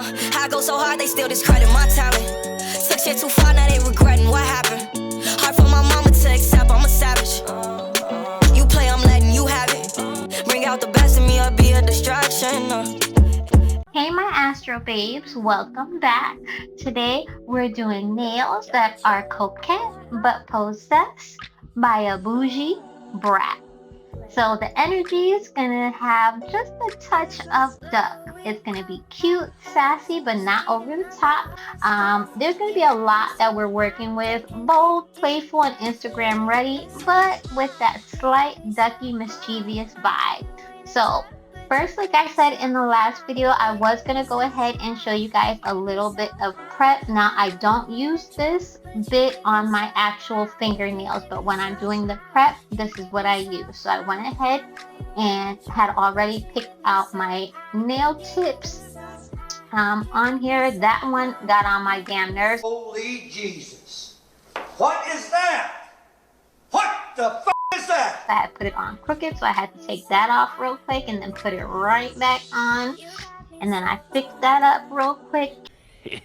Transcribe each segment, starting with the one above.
I go so hard, they still discredit my talent. Took shit too far, now they regretting what happened. Hard for my mama to accept, I'm a savage. You play, I'm letting you have it. Bring out the best in me or be a distraction. Hey my Astro Babes, welcome back. Today we're doing nails that are coquette but possessed by a bougie brat. So the energy is gonna have just a touch of duck. It's gonna be cute, sassy, but not over the top. There's gonna be a lot that we're working with, bold, playful, and Instagram ready, but with that slight ducky, mischievous vibe. So first, like I said in the last video, I was going to go ahead and show you guys a little bit of prep. Now, I don't use this bit on my actual fingernails, but when I'm doing the prep, this is what I use. So I went ahead and had already picked out my nail tips on here. That one got on my damn nerves. Holy Jesus. What is that? What the f*** is that? I had put it on crooked, so I had to take that off real quick and then put it right back on. And then I fixed that up real quick.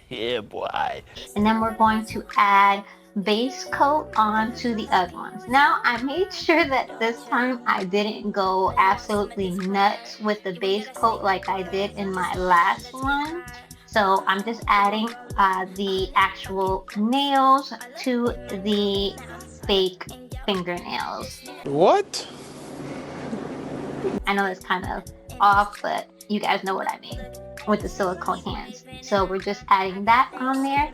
Yeah, boy. And then we're going to add base coat onto the other ones. Now, I made sure that this time I didn't go absolutely nuts with the base coat like I did in my last one. So I'm just adding the actual nails to the fake fingernails. What? I know it's kind of off, but you guys know what I mean with the silicone hands. So we're just adding that on there.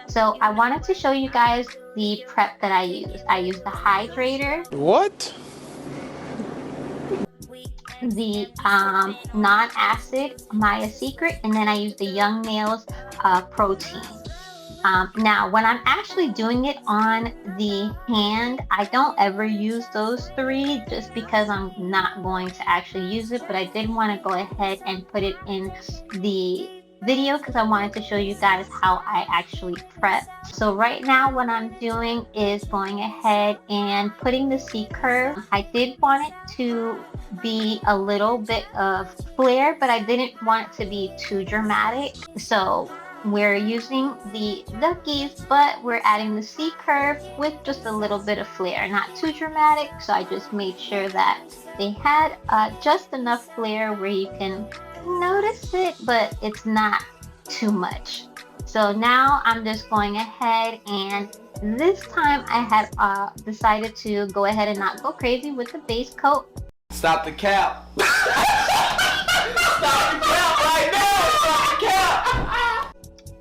So I wanted to show you guys the prep that I use. I use the hydrator. What? The non-acid Maya Secret, and then I use the Young Nails protein. Now, when I'm actually doing it on the hand, I don't ever use those three just because I'm not going to actually use it, but I did want to go ahead and put it in the video because I wanted to show you guys how I actually prep. So right now what I'm doing is going ahead and putting the C-curve. I did want it to be a little bit of flare, but I didn't want it to be too dramatic. So we're using the duckies, but we're adding the C-curve with just a little bit of flare, not too dramatic. So I just made sure that they had just enough flare where you can notice it, but it's not too much. So now I'm just going ahead, and this time I had decided to go ahead and not go crazy with the base coat. Stop the cap. Stop the cap right now. Stop the cap.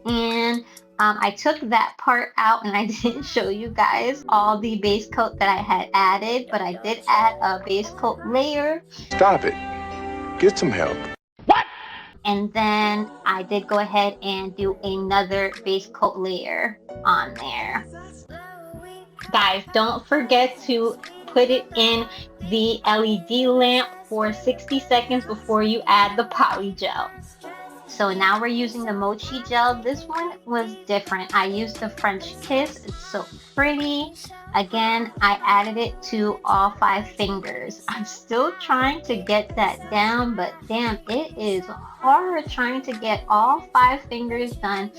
And I took that part out and I didn't show you guys all the base coat that I had added, but I did add a base coat layer. Stop it. Get some help. What? And then I did go ahead and do another base coat layer on there. Guys, don't forget to put it in the LED lamp for 60 seconds before you add the polygel. So now we're using the mochi gel. This one was different. I used the French Kiss. It's so pretty. Again, I added it to all 5 fingers. I'm still trying to get that down, but damn, it is hard trying to get all 5 fingers done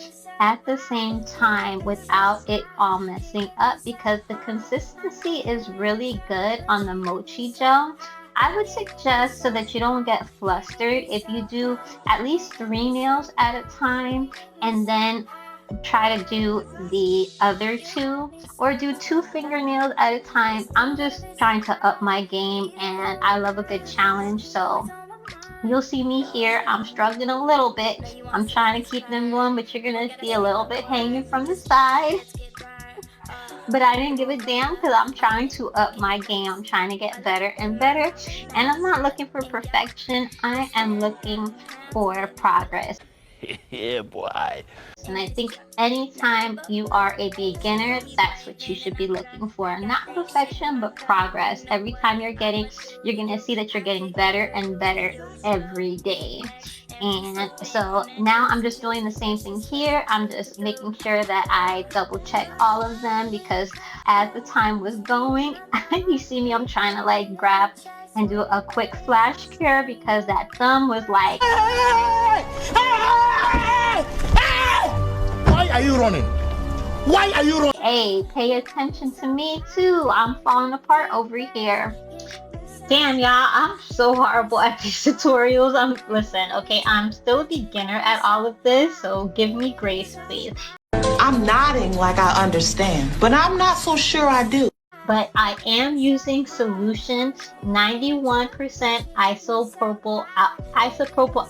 at the same time without it all messing up, because the consistency is really good on the mochi gel. I would suggest, so that you don't get flustered, if you do at least 3 nails at a time and then try to do the other 2, or do 2 fingernails at a time. I'm just trying to up my game, and I love a good challenge. So you'll see me here. I'm struggling a little bit. I'm trying to keep them going, but you're going to see a little bit hanging from the side. But I didn't give a damn because I'm trying to up my game. I'm trying to get better and better. And I'm not looking for perfection. I am looking for progress. Yeah, boy. And I think anytime you are a beginner, that's what you should be looking for. Not perfection, but progress. Every time you're going to see that you're getting better and better every day. And so now I'm just doing the same thing here. I'm just making sure that I double check all of them, because as the time was going, you see me, I'm trying to like grab and do a quick flash cure because that thumb was like, you running? Why are you running? Hey, pay attention to me too. I'm falling apart over here. Damn, y'all, I'm so horrible at these tutorials. Listen, okay, I'm still a beginner at all of this, so give me grace, please. I'm nodding like I understand, but I'm not so sure I do. But I am using solution 91% isopropyl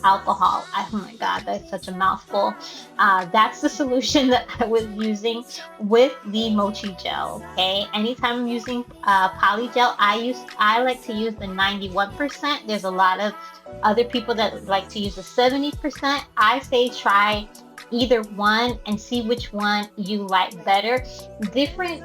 alcohol. Oh my god, that's such a mouthful. That's the solution that I was using with the mochi gel. Okay, anytime I'm using polygel, I like to use the 91%. There's a lot of other people that like to use the 70%. I say try either one and see which one you like better. Different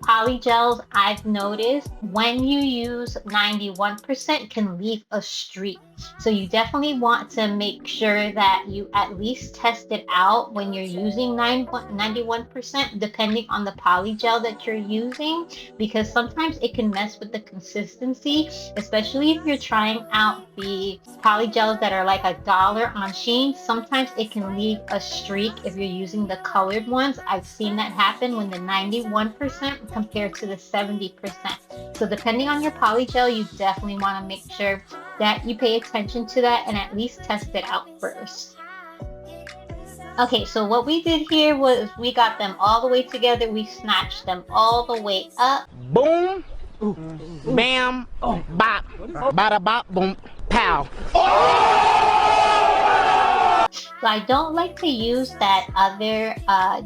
polygels, I've noticed when you use 91% can leave a streak. So you definitely want to make sure that you at least test it out when you're using 91%, depending on the polygel that you're using, because sometimes it can mess with the consistency, especially if you're trying out the polygels that are like $1 on Shein. Sometimes it can leave a streak if you're using the colored ones. I've seen that happen when the 91% compared to the 70%. So depending on your polygel, you definitely want to make sure that you pay attention to that and at least test it out first. Okay, so what we did here was we got them all the way together. We snatched them all the way up. Boom, bam, bop, bada bop, boom, pow. So I don't like to use that other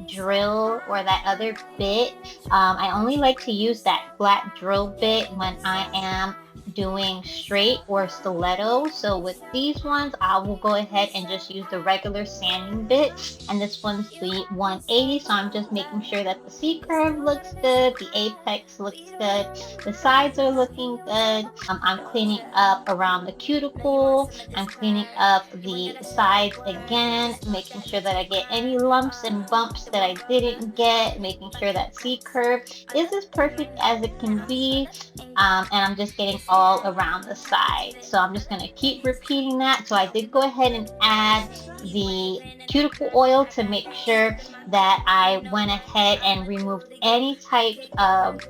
drill or that other bit. I only like to use that flat drill bit when I am doing straight or stiletto. So with these ones, I will go ahead and just use the regular sanding bit, and this one's the 180. So I'm just making sure that the C curve looks good, the apex looks good, the sides are looking good. I'm cleaning up around the cuticle, I'm cleaning up the sides again, making sure that I get any lumps and bumps that I didn't get, making sure that C curve is as perfect as it can be, and I'm just getting all around the side. So I'm just going to keep repeating that. So I did go ahead and add the cuticle oil to make sure that I went ahead and removed any type of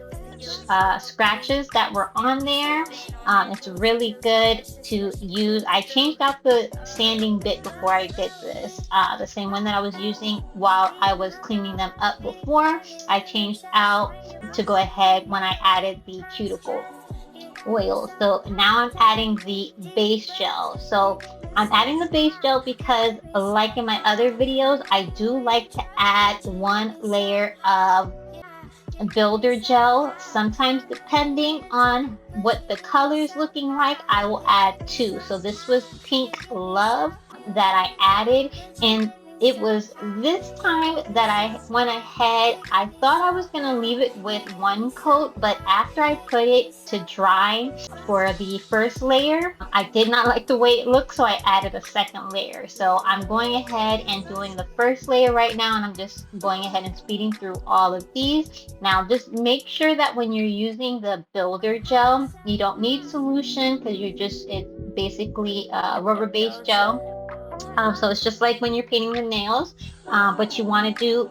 scratches that were on there. It's really good to use. I changed out the sanding bit before I did this. The same one that I was using while I was cleaning them up before, I changed out to go ahead when I added the cuticle oil. So now I'm adding the base gel. So I'm adding the base gel because, like in my other videos, I do like to add one layer of builder gel. Sometimes, depending on what the color is looking like, I will add two. So this was Pink Love that I added, and it was this time that I went ahead. I thought I was gonna leave it with one coat, but after I put it to dry for the first layer, I did not like the way it looked, so I added a second layer. So I'm going ahead and doing the first layer right now, and I'm just going ahead and speeding through all of these. Now just make sure that when you're using the builder gel, you don't need solution, because it's basically rubber-based gel. So it's just like when you're painting the nails, but you want to do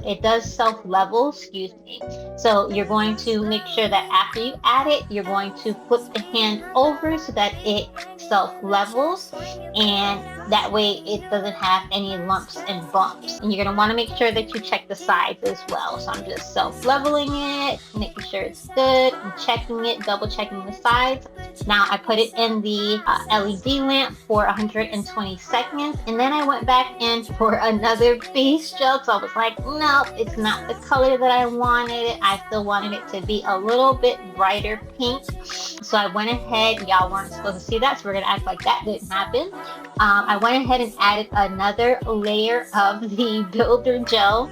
it does self-level, excuse me. So you're going to make sure that after you add it, you're going to flip the hand over so that it self-levels, and that way it doesn't have any lumps and bumps. And you're going to want to make sure that you check the sides as well. So I'm just self-leveling it, making sure it's good, I'm checking it, double checking the sides. Now I put it in the LED lamp for 120 seconds, and then I went back in for another base gel. So I was like, no, it's not the color that I wanted. I still wanted it to be a little bit brighter pink. So I went ahead, y'all weren't supposed to see that, so we're gonna act like that didn't happen. I went ahead and added another layer of the builder gel,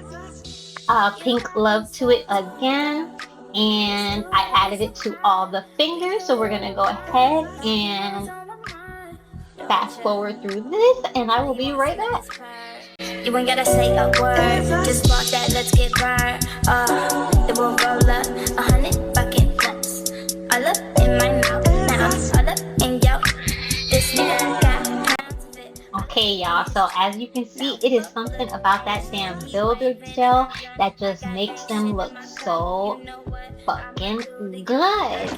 Pink Love, to it again, and I added it to all the fingers. So we're gonna go ahead and fast forward through this, and I will be right back. You ain't gotta say a word, just walk that, let's get burned. It will roll up 100 bucket nuts, all up in my mouth now, all up in yo. This nigga got pounds of it. Okay, y'all, so as you can see, it is something about that damn builder gel that just makes them look so fucking good.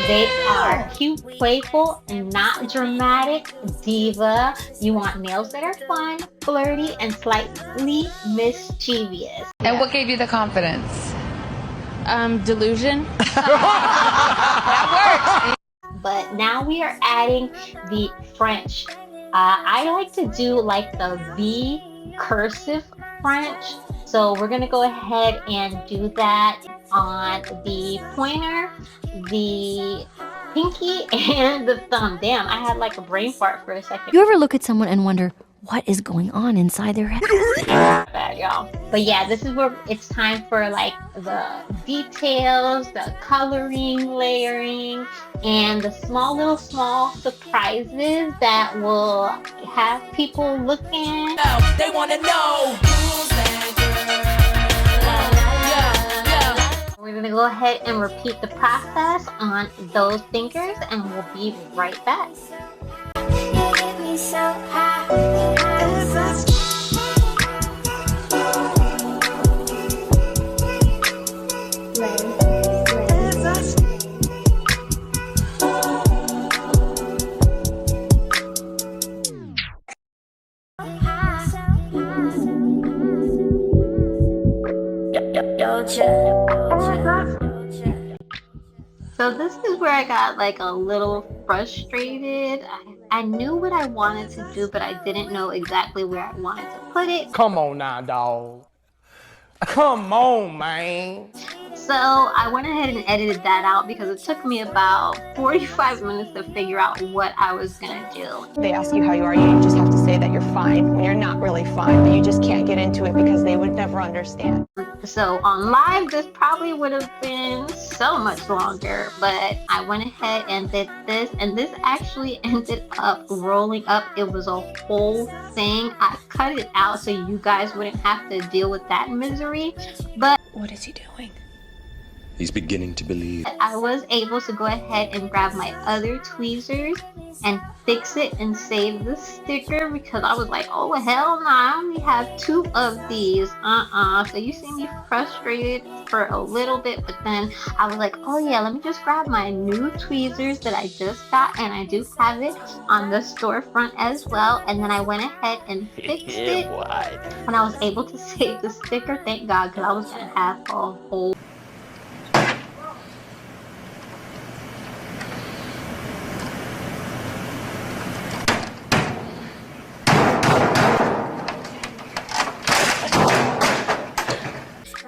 They are cute, playful, and not dramatic. Diva. You want nails that are fun, flirty, and slightly mischievous. And what gave you the confidence? Delusion. That works. But now we are adding the French. I like to do like the V cursive French. So we're gonna go ahead and do that on the pointer, the pinky, and the thumb. Damn, I had like a brain fart for a second. You ever look at someone and wonder what is going on inside their head? Bad, y'all. But yeah, this is where it's time for like the details, the coloring, layering, and the small surprises that will have people looking. They wanna know. We're gonna go ahead and repeat the process on those fingers, and we'll be right back. So this is where I got like a little frustrated. I knew what I wanted to do, but I didn't know exactly where I wanted to put it. Come on now, dog. Come on, man. So I went ahead and edited that out because it took me about 45 minutes to figure out what I was gonna do. They ask you how you are, you just have to say that you're fine when you're not really fine, but you just can't get into it because they would never understand. So on live, this probably would have been so much longer, but I went ahead and did this, and this actually ended up rolling up. It was a whole thing. I cut it out so you guys wouldn't have to deal with that misery, but What is he doing? He's beginning to believe. I was able to go ahead and grab my other tweezers and fix it and save the sticker because I was like, oh hell no, I only have 2 of these. So you see me frustrated for a little bit, but then I was like, oh yeah, let me just grab my new tweezers that I just got, and I do have it on the storefront as well. And then I went ahead and fixed it when I was able to save the sticker. Thank God, because I was gonna have a whole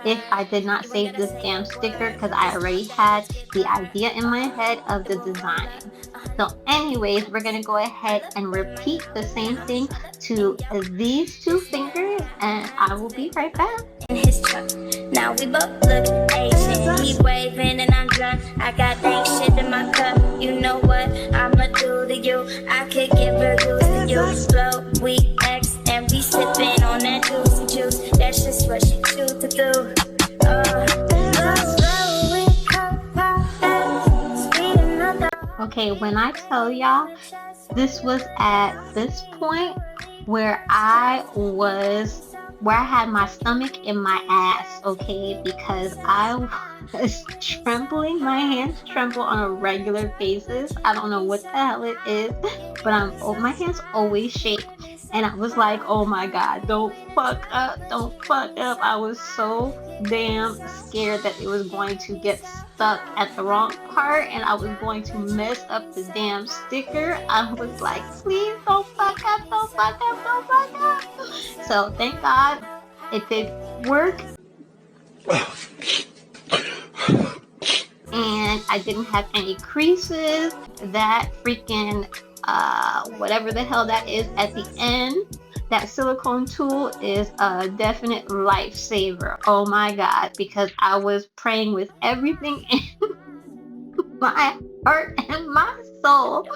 if I did not save this damn sticker because I already had the idea in my head of the design. So anyways, we're gonna go ahead and repeat the same thing to these 2 fingers, and I will be right back. In his truck. Now we both look Asian. He waving and I'm drunk. I got dank shit in my cup. You know what I'ma do to you? I could give reviews to you. Slow, we X and we sipping on that juicy juice. That's just what she choose to do. Okay, when I tell y'all, this was at this point where I had my stomach in my ass, okay, because I was trembling. My hands tremble on a regular basis. I don't know what the hell it is, but my hands always shake. And I was like, oh my God, don't fuck up. I was so damn scared that it was going to get stuck at the wrong part and I was going to mess up the damn sticker. I was like, please don't fuck up. So thank God it did work. And I didn't have any creases. That freaking whatever the hell that is at the end, that silicone tool is a definite lifesaver. Oh my God, because I was praying with everything in my heart and my soul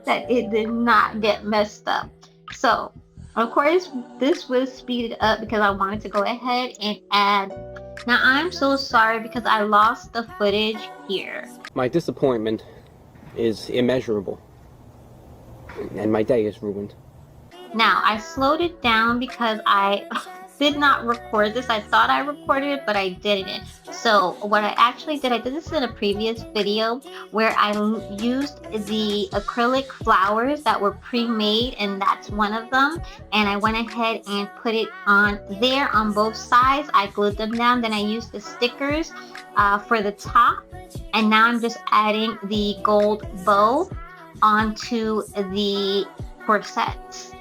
that it did not get messed up. So of course this was speeded up because I wanted to go ahead and add. Now I'm so sorry because I lost the footage here. My disappointment is immeasurable. And my day is ruined. Now, I slowed it down because I did not record this. I thought I recorded it, but I didn't. So what I actually did, I did this in a previous video where I used the acrylic flowers that were pre-made, and that's one of them. And I went ahead and put it on there on both sides. I glued them down. Then I used the stickers for the top. And now I'm just adding the gold bow onto the corsets.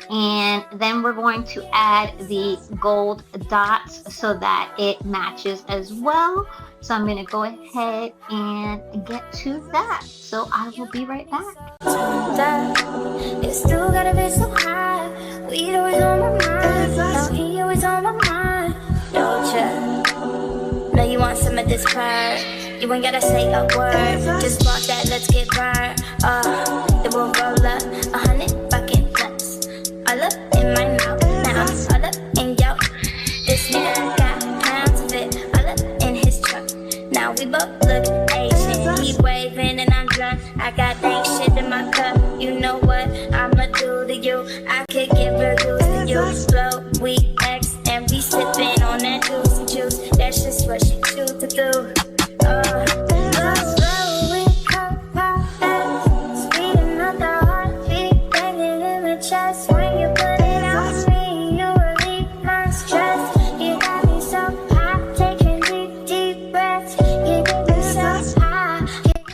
And then we're going to add the gold dots so that it matches as well. So I'm going to go ahead and get to that. So I will be right back. It's still gotta be so high. Weed always on my mind. Now he always on my mind. Don't ya? Know you want some of this pride. You ain't gotta say a word. Just walk that, let's get burned. Then we'll roll up 100 fucking nuts. All up in my mouth now. All up in yo. This nigga got pounds of it. All up in his truck. Now we both look Asian. He waving and I'm drunk. I got dank shit in my cup. You know what I'ma do to you? I could give reviews to you. Blow, we X and we sipping on that juicy juice. That's just what she choose to do.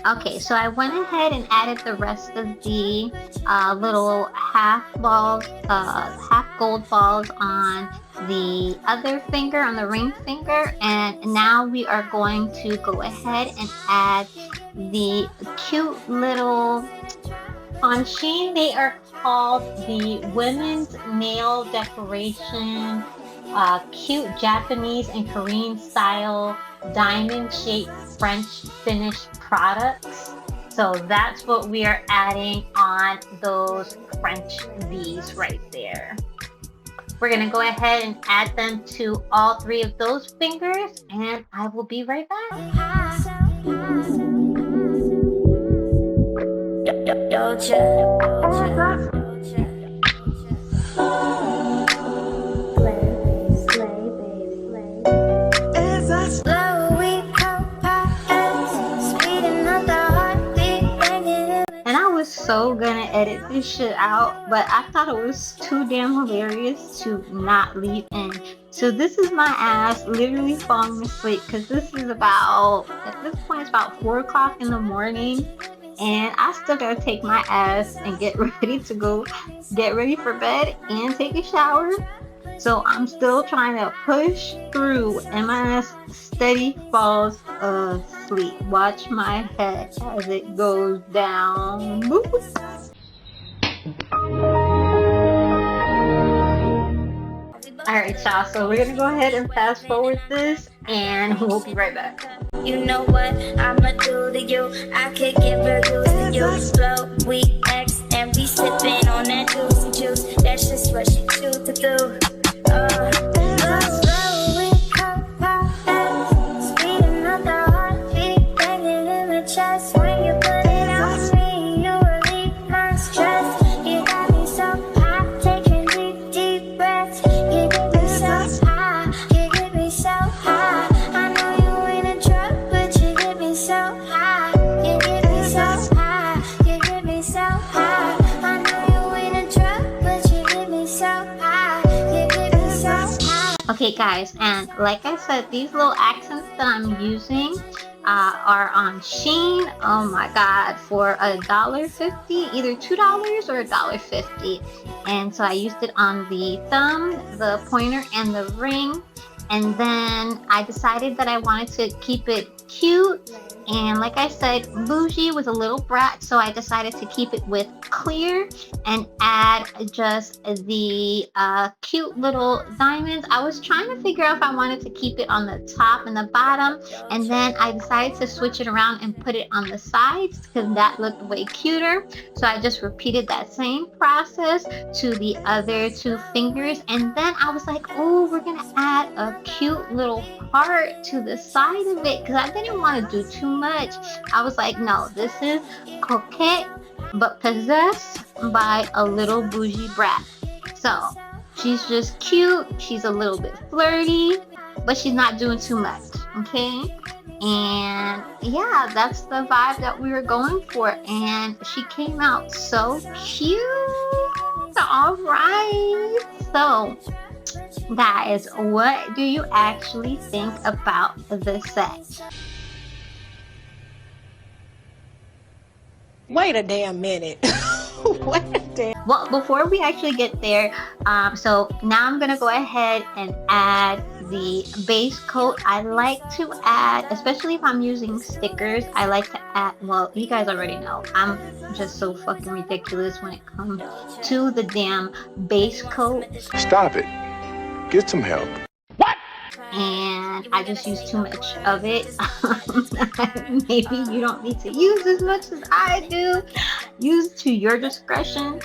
Okay, so I went ahead and added the rest of the little half gold balls on the other finger, on the ring finger, and now we are going to go ahead and add the cute little, on Shein they are called the women's nail decoration, cute Japanese and Korean style diamond shaped French finish products. So that's what we are adding on those French V's right there. We're gonna go ahead and add them to all three of those fingers, and I will be right back. So gonna edit this shit out, but I thought it was too damn hilarious to not leave in. So this is my ass literally falling asleep, because this is about, at this point it's about 4 o'clock in the morning, and I still gotta take my ass and get ready to go get ready for bed and take a shower. So I'm still trying to push through, and my ass steady falls asleep. Watch my head as it goes down. Alright, y'all, so we're gonna go ahead and fast forward this, and we'll be right back. You know what I'ma do to you? I could give reviews to you. Blow, we X and we sipping on that juicy juice. That's just what she choose to do. Okay guys, and like I said, these little accents that I'm using are on Shein. Oh my god, for $1.50, either $2 or $1.50. And so I used it on the thumb, the pointer, and the ring. And then I decided that I wanted to keep it cute. And like I said, Boujee was a little brat, so I decided to keep it with clear and add just the cute little diamonds. I was trying to figure out if I wanted to keep it on the top and the bottom, and then I decided to switch it around and put it on the sides because that looked way cuter. So I just repeated that same process to the other two fingers, and then I was like, oh, we're gonna add a cute little heart to the side of it because I didn't want to do too much. I was like, no, this is Coquette but possessed by a little bougie brat. So she's just cute, she's a little bit flirty, but she's not doing too much, okay? And yeah, that's the vibe that we were going for, and she came out so cute. All right, so guys, what do you actually think about the set? Wait a damn minute. Wait a damn. Well, before we actually get there, so now I'm gonna go ahead and add the base coat. I like to add, especially if I'm using stickers, I like to add, well, you guys already know, I'm just so fucking ridiculous when it comes to the damn base coat. Stop it. Get some help. And I just use too much of it. Maybe you don't need to use as much as I do. Use to your discretion.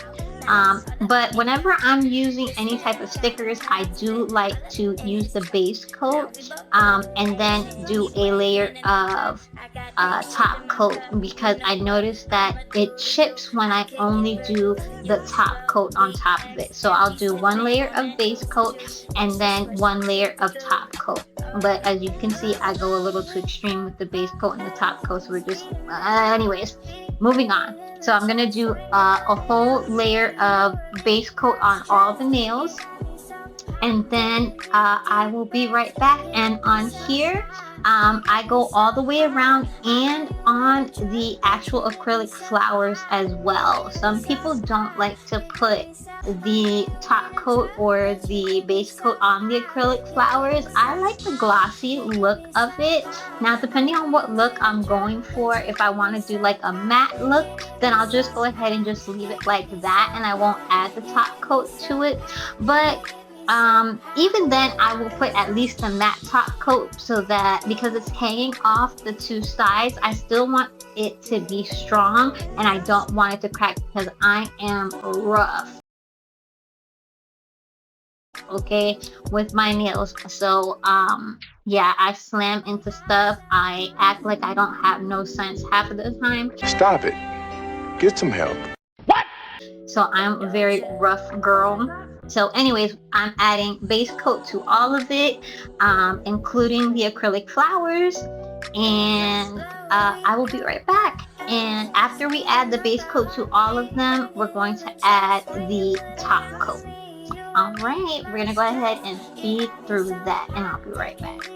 But whenever I'm using any type of stickers, I do like to use the base coat and then do a layer of top coat, because I noticed that it chips when I only do the top coat on top of it. So I'll do one layer of base coat and then one layer of top coat. But as you can see, I go a little too extreme with the base coat and the top coat, so we're just anyways, moving on. So I'm gonna do a whole layer of base coat on all the nails, and then I will be right back. And on here, I go all the way around and on the actual acrylic flowers as well. Some people don't like to put the top coat or the base coat on the acrylic flowers. I like the glossy look of it. Now, depending on what look I'm going for, if I want to do like a matte look, then I'll just go ahead and just leave it like that, and I won't add the top coat to it. But even then, I will put at least a matte top coat, so that because it's hanging off the two sides, I still want it to be strong and I don't want it to crack, because I am rough, okay, with my nails. So yeah, I slam into stuff. I act like I don't have no sense half of the time. Stop it. Get some help. So I'm a very rough girl. So anyways, I'm adding base coat to all of it, including the acrylic flowers, and I will be right back. And after we add the base coat to all of them, we're going to add the top coat. All right, we're gonna go ahead and feed through that, and I'll be right back.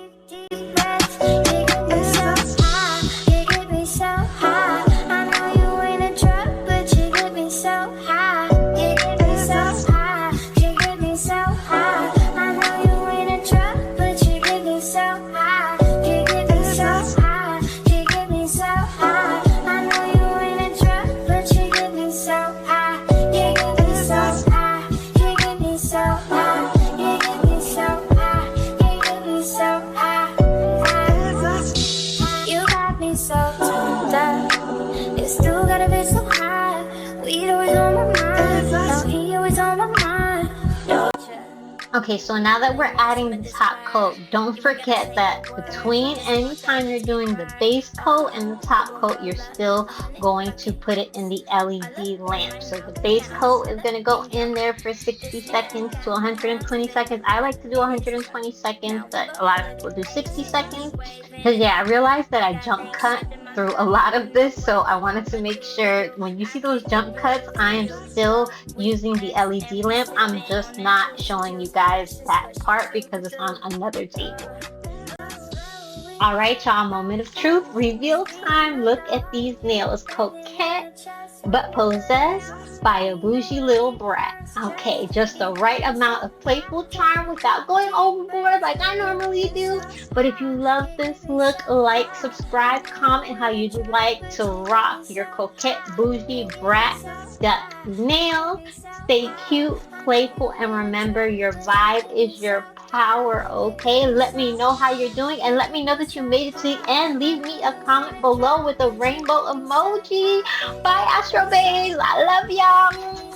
Okay, so now that we're adding the top coat, don't forget that between any time you're doing the base coat and the top coat, you're still going to put it in the LED lamp. So the base coat is going to go in there for 60 seconds to 120 seconds. I like to do 120 seconds, but a lot of people do 60 seconds. Because yeah, I realized that I jump cut through a lot of this, so I wanted to make sure when you see those jump cuts, I am still using the LED lamp. I'm just not showing you guys that part because it's on another table. All right, y'all, moment of truth, reveal time. Look at these nails. Coquette but possessed by a bougie little brat. Okay, just the right amount of playful charm without going overboard like I normally do. But if you love this look, like, subscribe, comment how you'd like to rock your Coquette Boujee Brat duck nail. Stay cute, playful, and remember, your vibe is your power, okay? Let me know how you're doing, and let me know that you made it to the end. Leave me a comment below with a rainbow emoji. Bye, Astro Babes. I love y'all.